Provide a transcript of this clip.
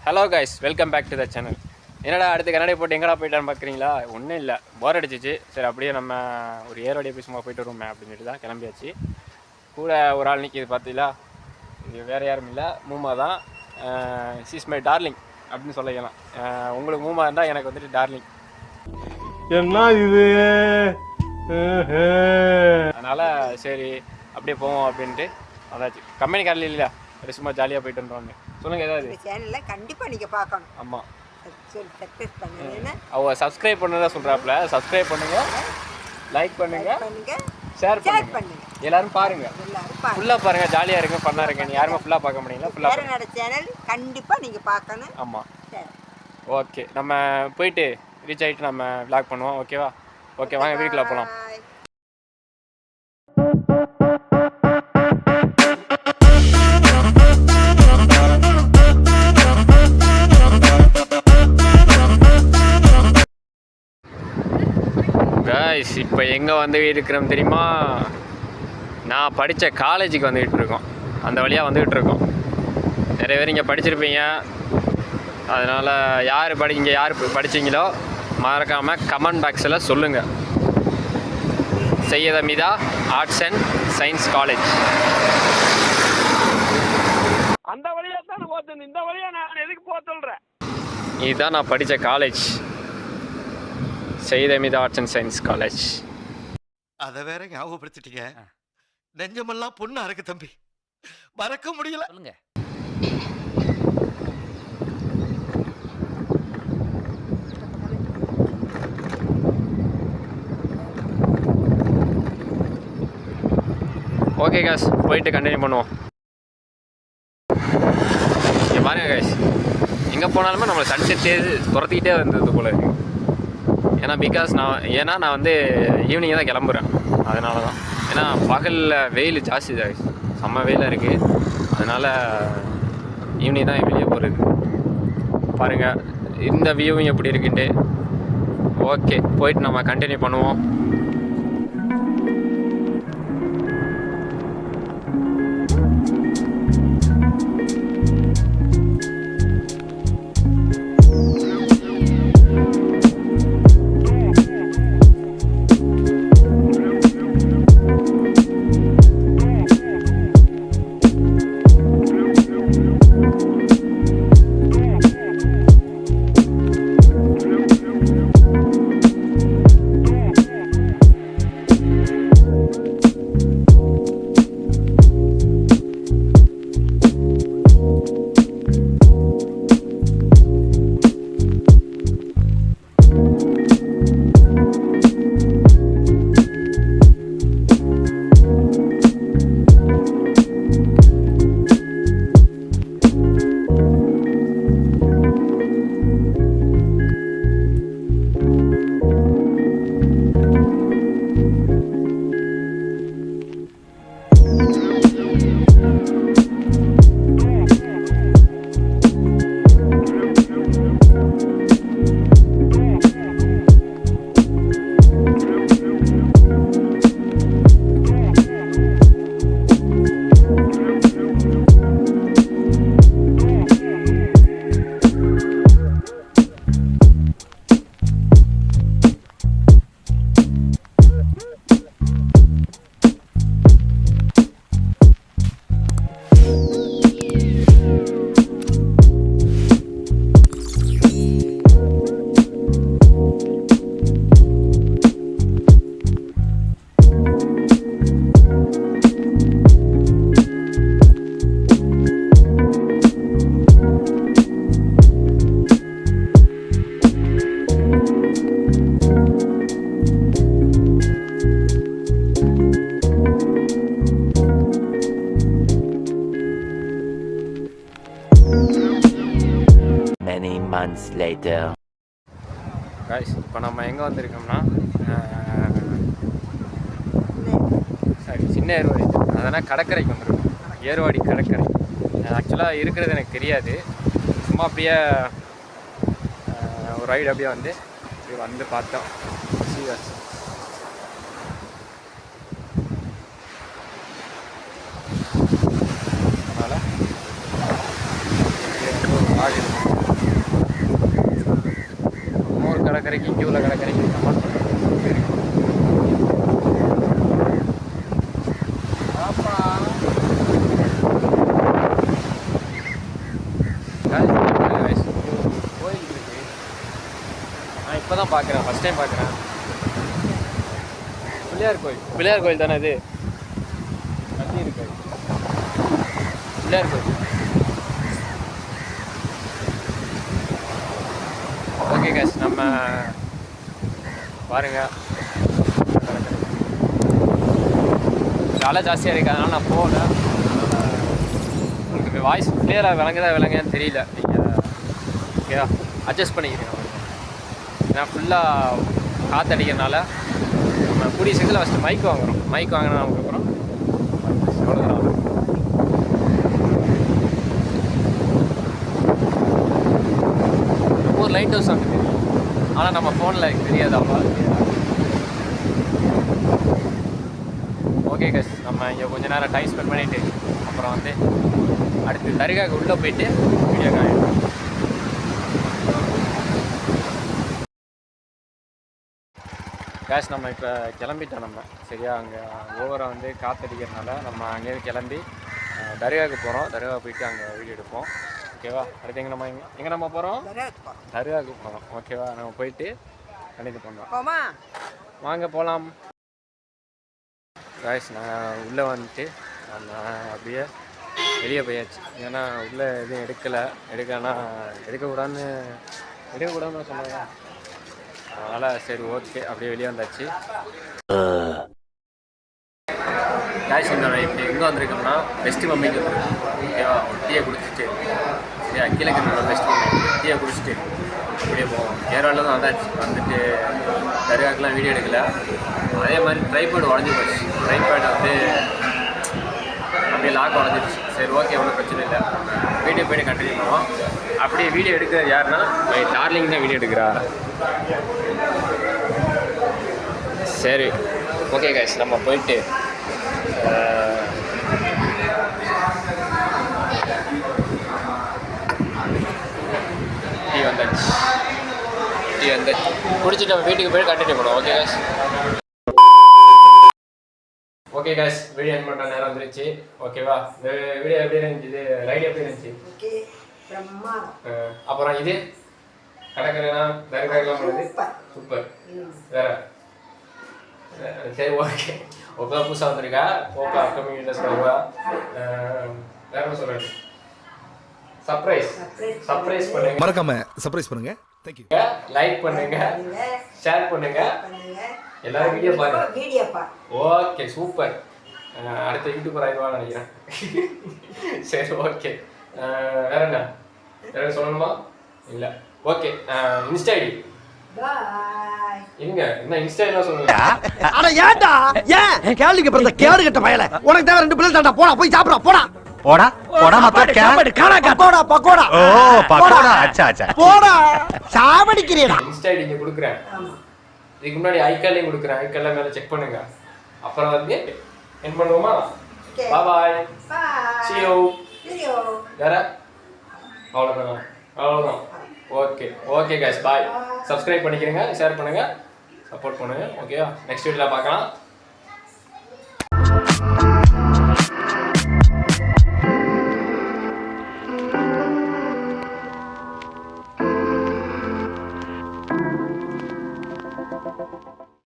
Hello guys, welcome back to the channel. என்னடா அடுத்து கன்னடை போட்டு எங்கடா போயிட்டான்னு பார்க்குறீங்களா? ஒன்றும் இல்லை, போர் அடிச்சிச்சு. சரி அப்படியே நம்ம ஒரு ஏரோடைய போய் சும்மா போயிட்டு வருவோமே அப்படின்னு சொல்லிட்டு தான் கிளம்பியாச்சு. கூட ஒரு ஆள் நிற்கிது பார்த்தீங்களா? இது வேறு யாரும் இல்லை, மூமா தான். ஷீஸ் மை டார்லிங் அப்படின்னு சொல்லிக்கலாம். உங்களுக்கு மூமா இருந்தால் எனக்கு வந்துட்டு டார்லிங். என்ன இது? அதனால் சரி அப்படியே போவோம் அப்படின்ட்டு அதாச்சு. கம்பெனி காரில் இல்லையா, அப்படி சும்மா ஜாலியாக போயிட்டு வந்துடுவாங்க. சொல்லுங்கள் ஏதாவது. சேனலில் கண்டிப்பாக நீங்கள் பார்க்கணும். ஆமாம், சப்ஸ்கிரைப் பண்ணுங்க. அவங்க சப்ஸ்கிரைப் பண்ணுறதா சொல்கிறாப்புல. சப்ஸ்கிரைப் பண்ணுங்கள், லைக் பண்ணுங்கள், ஷேர் பண்ணுங்க. எல்லாரும் பாருங்க, ஃபுல்லாக பாருங்க, ஜாலியாக இருங்க, ஃபன்னாக இருங்க. நீ யாருமே ஃபுல்லாக பார்க்க முடியல, ஃபுல்லாக என்னோட சேனல் கண்டிப்பாக நீங்கள் பார்க்கணும். ஆமாம், ஓகே. நம்ம போயிட்டு ரீச் ஆகிட்டு நம்ம விளாக் பண்ணுவோம். ஓகேவா? ஓகே, வாங்க வீட்டுக்குள்ள போகலாம். கைஸ், இப்போ எங்கே வந்து இருக்கிறோம் தெரியுமா? நான் படித்த காலேஜுக்கு வந்துக்கிட்டு இருக்கோம். அந்த வழியாக வந்துக்கிட்டு இருக்கோம். நிறைய பேர் இங்கே படிச்சிருப்பீங்க. அதனால் இங்கே யார் படிச்சிங்களோ மறக்காமல் கமெண்ட் பாக்ஸில் சொல்லுங்கள். Syed Hameedha arts and science college. அந்த வழியாக தான் போத்தேன், இந்த வழியாக நான் எதுக்கு போக சொல்கிறேன்? இதுதான் நான் படித்த college, Syed Hameedha arts and science college. அதை வேற ஞாபகப்படுத்திட்டீங்க. நெஞ்சமெல்லாம் பொண்ணு அறக்கு தம்பி, மறக்க முடியல. சொல்லுங்க. ஓகே காஸ், போயிட்டு கண்டினியூ பண்ணுவோம். இங்கே பாருங்க காஸ், எங்கே போனாலுமே நம்மளை சன்செட்டே துரத்திக்கிட்டே வந்தது போல இருக்கு. ஏன்னா நான் வந்து ஈவினிங் தான் கிளம்புறேன். அதனால தான். ஏன்னா பகலில் வெயில் ஜாஸ்தி தான், செம்ம வெயிலாக இருக்குது. அதனால் ஈவினிங் தான் வெளியே போகிறது. பாருங்கள் இந்த வியூவும் எப்படி இருக்குன்ட்டு. ஓகே, போயிட்டு நம்ம கண்டினியூ பண்ணுவோம். Many months later. காய்ஸ், இப்போ நம்ம எங்கே வந்திருக்கோம்னா சாரி சின்ன ஏர்வாடி, அதனால் கடற்கரைக்கு வந்திருக்கோம். ஏர்வாடி கடற்கரை ஆக்சுவலாக இருக்கிறது எனக்கு தெரியாது. சும்மா அப்படியே ஒரு ரைடு அப்படியே வந்து பார்த்தோம். சீவாஸ் அதனால் ஆகுது. கடற்கரைக்கு இங்கே உள்ள கடற்கரைக்கு கமெண்ட் பண்ணுங்க. கோயில் இருக்கு. நான் இப்போ தான் பார்க்குறேன், ஃபஸ்ட் டைம் பார்க்குறேன். பிள்ளையார் கோயில் தானே இது? தண்ணி இருக்கு, பிள்ளையார் கோயில். ஓகே கேஸ், நம்ம பாருங்க அலை ஜாஸ்தியாக இருக்குது, அதனால் நான் போகல. உங்களுக்கு வாய்ஸ் கிளியராக விளங்குதான்னு தெரியல. நீங்கள் ஓகேவா அட்ஜஸ்ட் பண்ணிக்கிறீங்க. ஏன்னா ஃபுல்லாக காற்றடிக்கிறனால நம்ம கூடிய சீக்கிரத்தில் ஃபஸ்ட்டு மைக் வாங்குகிறோம். மைக் வாங்கினா அதுக்கப்புறம் அவ்வளோதான். ஒரு லைட் ஹவுஸ் அங்கே தெரியும், ஆனால் நம்ம ஃபோனில் தெரியாது அவ்வளோ. ஓகே கஸ், நம்ம இங்கே கொஞ்சம் நேரம் டைம் ஸ்பெண்ட் பண்ணிவிட்டு அப்புறம் வந்து அடுத்து தர்காவுக்கு உள்ளே போயிட்டு வீடியோ காணும். கேஷ் நம்ம இப்போ கிளம்பிட்டோம். நம்ம சரியா அங்கே ஓவராக வந்து காற்றடிக்கிறதுனால நம்ம அங்கேருந்து கிளம்பி தர்காவுக்கு போகிறோம். தர்கா போயிட்டு அங்கே வீடியோ எடுப்போம். ஓகேவா? அடுத்து எங்கே நம்ம போகிறோம்? தர்காவுக்கு போகிறோம். ஓகேவா? நம்ம போயிட்டு கண்டிப்பாக பண்ணுறோம். வாங்க போகலாம். காய்ஸ், நான் உள்ளே வந்துட்டு நான் அப்படியே வெளியே போயாச்சு. ஏன்னா உள்ளே எதுவும் எடுக்கலைன்னா எடுக்கக்கூடாதுன்னு சொன்னாங்க. அதனால் சரி ஓகே அப்படியே வெளியே வந்தாச்சு. காய்ஸ், இந்த இப்போ எங்கே வந்திருக்கோம்னா பெஸ்ட் மம்மிக்கு வந்துருக்கோம். ஓகேவா? டீயை குடிச்சிட்டு சரியா கீழே பெஸ்ட் மம்மி டீயை குடிச்சிட்டு அப்படியே போவோம். கேரளாவில் தான் வந்தாச்சு. வந்துட்டு தர்காக்கெலாம் வீடியோ எடுக்கலை. அதே மாதிரி ட்ரைபேட் உடஞ்சி போச்சு. ட்ரைபேட் வந்து அப்படியே லாக் உடஞ்சிடுச்சு. சரி ஓகே, ஒன்றும் பிரச்சனை இல்லை. வீடியோ போய்ட்டு கண்டினியூ பண்ணுவோம். அப்படியே வீடியோ எடுக்கிறது யாருன்னா டார்லிங் தான் வீடியோ எடுக்கிறா. சரி ஓகே கைஸ், நம்ம போயிட்டு டீ வந்தாச்சு குடிச்சிட்டு நம்ம வீட்டுக்கு போய் கண்டினியூ பண்ணுவோம். Okay guys. Okay guys, video end பண்ணுற நேரம் வந்துருச்சு. ஓகேவா? இந்த வீடியோ எப்படி இருந்துச்சு? இது ரைடு எப்படி இருந்துச்சு? அப்புறம் இது கடற்கரைனா தர்காக்கெல்லாம் போனது சூப்பர். வேற சரி ஓகே. ஓகே, புதுசாக வந்திருக்கா ஓகே. அப்கமிங் வீடியோஸ் வருவா. வேற என்ன சொல்கிறேன்? சர்ப்ரைஸ் பண்ணுங்க. மறக்காம சர்ப்ரைஸ் பண்ணுங்க. தேங்க்யூ. லைக் பண்ணுங்க, ஷேர் பண்ணுங்க, எல்லாரும் வீடியோ பாருங்க. Okay super. அடுத்த யூடியூபர் ஆயிடுவான்னு நினைக்கிறேன். சரி ஓகே. வேற என்ன சொல்லணுமா? இல்லை. ஓகே, இன்ஸ்டா ஐடி இருங்க. என்ன இன்ஸ்டா ஐடி சொல்லுங்க. அட ஏன்டா ஏன் கேளுங்க பிறந்த கேடு கட்ட பயல. உனக்கு தேவை 2 பிள்ளை தான்டா. போடா போய் சாப்பிடா. போடா மத்த சாப்பாடு காணா பக்கோடா. ஓ பக்கோடா. அச்சா போடா சாவடிக்கிறீடா. இன்ஸ்டா ஐடி இங்க கொடுக்குறேன். இதுக்கு முன்னாடி ஐகார்ட்லயும் கொடுக்குறேன். ஐகார்ட்ல மேல செக் பண்ணுங்க. அப்புறம் வந்து என் பண்ணுவோமா? Bye bye. see you. வேற அவ்வளோதான். Okay guys, bye. சப்ஸ்கிரைப் பண்ணிக்கிறங்க, ஷேர் பண்ணுங்க, சப்போர்ட் பண்ணுங்க. ஓகேவா? நெக்ஸ்ட் வீடியோல பார்க்கலாம்.